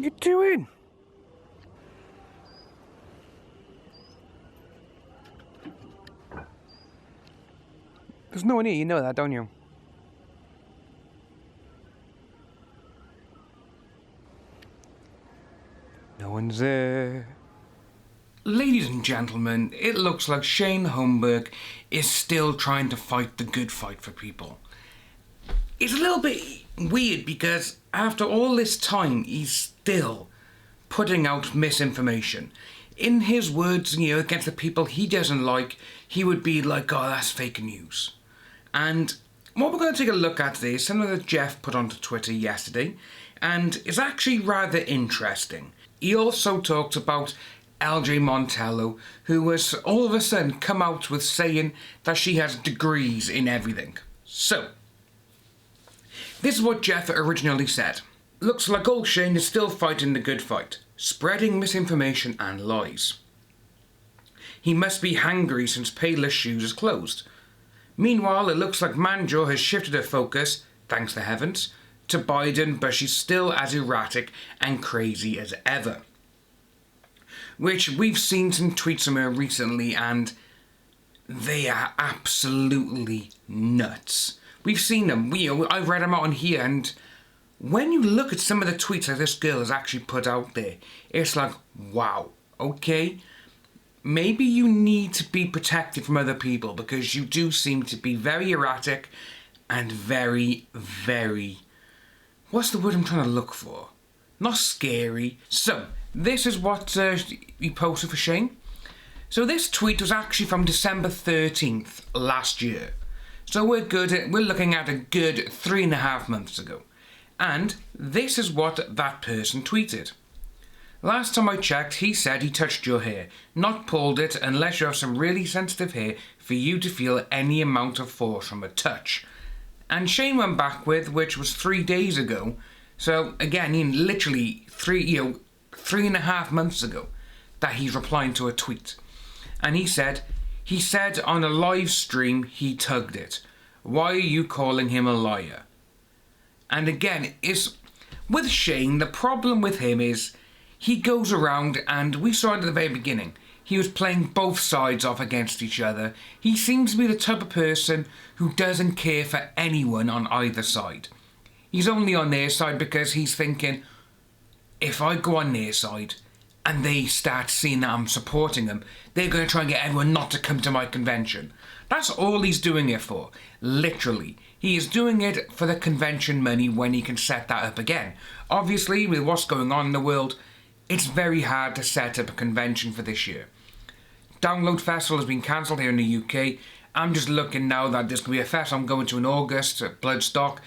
you doing? There's no one here, you know that, don't you? No one's there. Ladies and gentlemen, it looks like Shane Holmberg is still trying to fight the good fight for people. It's a little bit weird because after all this time, he's still putting out misinformation. In his words, against the people he doesn't like, he would be like, oh, that's fake news. And what we're going to take a look at today is something that Jeff put onto Twitter yesterday, and it's actually rather interesting. He also talked about LJ Montello, who has all of a sudden come out with saying that she has degrees in everything. So, this is what Jeff originally said. Looks like old Shane is still fighting the good fight, spreading misinformation and lies. He must be hangry since Payless Shoes is closed. Meanwhile, it looks like Manjo has shifted her focus, thanks to heavens, to Biden, but she's still as erratic and crazy as ever. Which we've seen some tweets from her recently, and they are absolutely nuts. We've seen them. I've read them out on here, and when you look at some of the tweets that this girl has actually put out there, it's like, wow, okay, maybe you need to be protected from other people because you do seem to be very erratic and very, very, what's the word I'm trying to look for? Not scary. So, this is what he posted for Shane. So this tweet was actually from December 13th last year. So we're looking at a good 3.5 months ago. And this is what that person tweeted. Last time I checked, he said he touched your hair, not pulled it unless you have some really sensitive hair for you to feel any amount of force from a touch. And Shane went back with, which was 3 days ago. So again, literally 3.5 months ago, that he's replying to a tweet. And he said on a live stream he tugged it. Why are you calling him a liar? And again, with Shane, the problem with him is he goes around, and we saw it at the very beginning, he was playing both sides off against each other. He seems to be the type of person who doesn't care for anyone on either side. He's only on their side because he's thinking, if I go on their side and they start seeing that I'm supporting them, they're going to try and get everyone not to come to my convention. That's all he's doing it for. Literally. He is doing it for the convention money when he can set that up again. Obviously, with what's going on in the world, it's very hard to set up a convention for this year. Download Festival has been cancelled here in the UK. I'm just looking now that there's going to be a fest I'm going to in August at Bloodstock.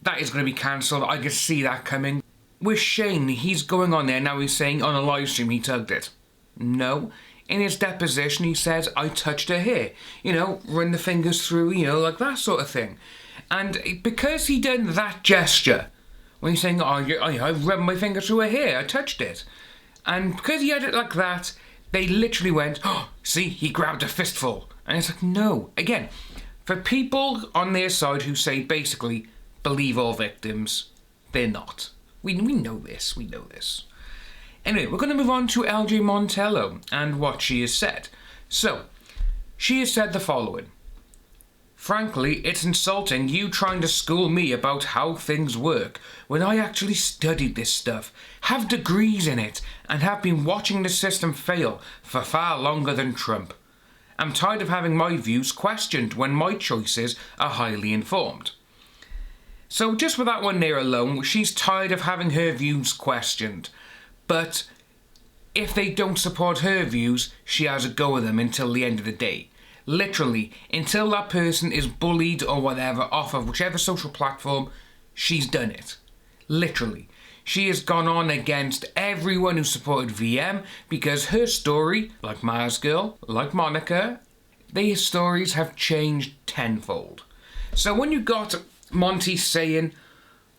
That is going to be cancelled. I can see that coming. With Shane, he's going on there now, he's saying on a live stream he tugged it. No. In his deposition he says, I touched her hair. Run the fingers through, like that sort of thing. And because he did that gesture, when he's saying, I rubbed my finger through her hair, I touched it. And because he had it like that, they literally went, oh, see, he grabbed a fistful. And it's like, no. Again, for people on their side who say basically, believe all victims, they're not. We know this, we know this. Anyway, we're going to move on to LJ Montello and what she has said. So, she has said the following. Frankly, it's insulting you trying to school me about how things work when I actually studied this stuff, have degrees in it, and have been watching the system fail for far longer than Trump. I'm tired of having my views questioned when my choices are highly informed. So just with that one there alone, she's tired of having her views questioned. But if they don't support her views, she has a go at them until the end of the day. Literally, until that person is bullied or whatever off of whichever social platform, she's done it. Literally. She has gone on against everyone who supported VM because her story, like Mars Girl, like Monica, their stories have changed tenfold. So when you got Monty saying,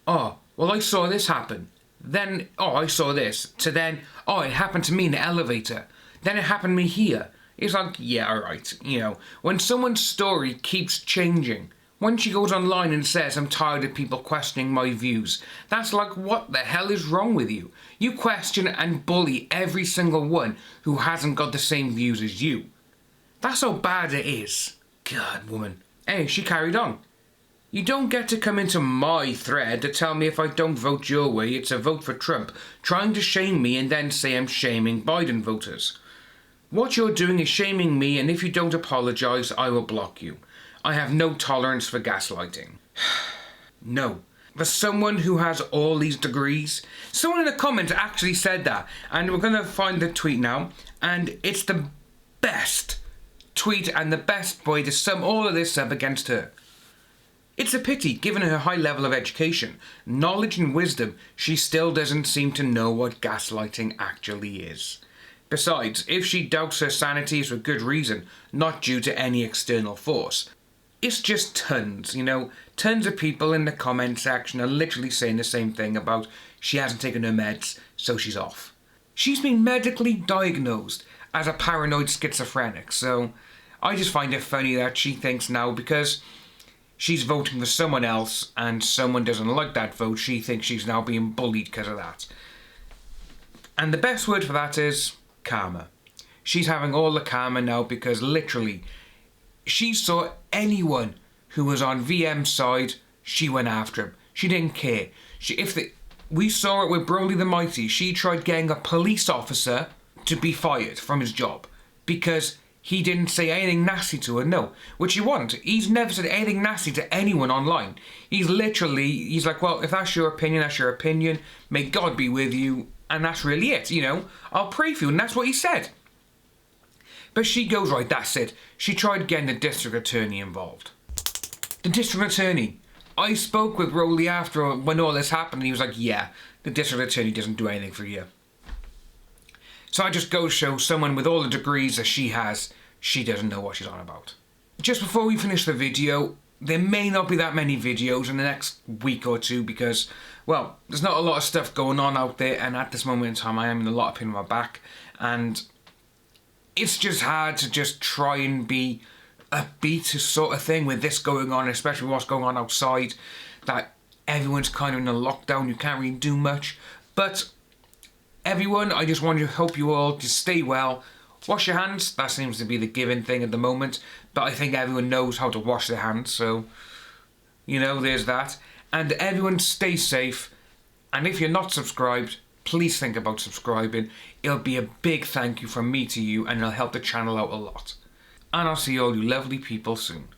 oh, well, I saw this happen. Then, oh, I saw this. To then, oh, it happened to me in the elevator. Then it happened to me here. It's like, yeah, alright. When someone's story keeps changing When she goes online and says, I'm tired of people questioning my views, that's like, what the hell is wrong with you? You question and bully every single one who hasn't got the same views as you. That's how bad it is. God, woman. Anyway, she carried on. You don't get to come into my thread to tell me if I don't vote your way, it's a vote for Trump, trying to shame me and then say I'm shaming Biden voters. What you're doing is shaming me, and if you don't apologise, I will block you. I have no tolerance for gaslighting. No. For someone who has all these degrees, someone in the comments actually said that, and we're going to find the tweet now, and it's the best tweet and the best way to sum all of this up against her. It's a pity, given her high level of education, knowledge and wisdom, she still doesn't seem to know what gaslighting actually is. Besides, if she doubts her sanity is for good reason, not due to any external force. It's just tons of people in the comment section are literally saying the same thing about she hasn't taken her meds, so she's off. She's been medically diagnosed as a paranoid schizophrenic, so I just find it funny that she thinks now because she's voting for someone else and someone doesn't like that vote, she thinks she's now being bullied because of that. And the best word for that is karma. She's having all the karma now because literally she saw anyone who was on VM's side, she went after him. She didn't care. We saw it with Broly the Mighty. She tried getting a police officer to be fired from his job because he didn't say anything nasty to her. No, which he wouldn't. He's never said anything nasty to anyone online. He's like, well, if that's your opinion, that's your opinion. May God be with you. And that's really it, I'll pray for you. And that's what he said. But she goes, right, that's it. She tried getting the district attorney involved. The district attorney. I spoke with Broly after when all this happened, and he was like, yeah, the district attorney doesn't do anything for you. So I just go to show someone with all the degrees that she has, she doesn't know what she's on about. Just before we finish the video, there may not be that many videos in the next week or two because, well, there's not a lot of stuff going on out there, and at this moment in time I am in a lot of pain in my back, and it's just hard to just try and be upbeat sort of thing with this going on, especially what's going on outside, that everyone's kind of in a lockdown, you can't really do much. But everyone, I just want to hope you all to stay well, wash your hands, that seems to be the given thing at the moment, but I think everyone knows how to wash their hands, so, there's that. And everyone stay safe, and if you're not subscribed, please think about subscribing. It'll be a big thank you from me to you, and it'll help the channel out a lot. And I'll see all you lovely people soon.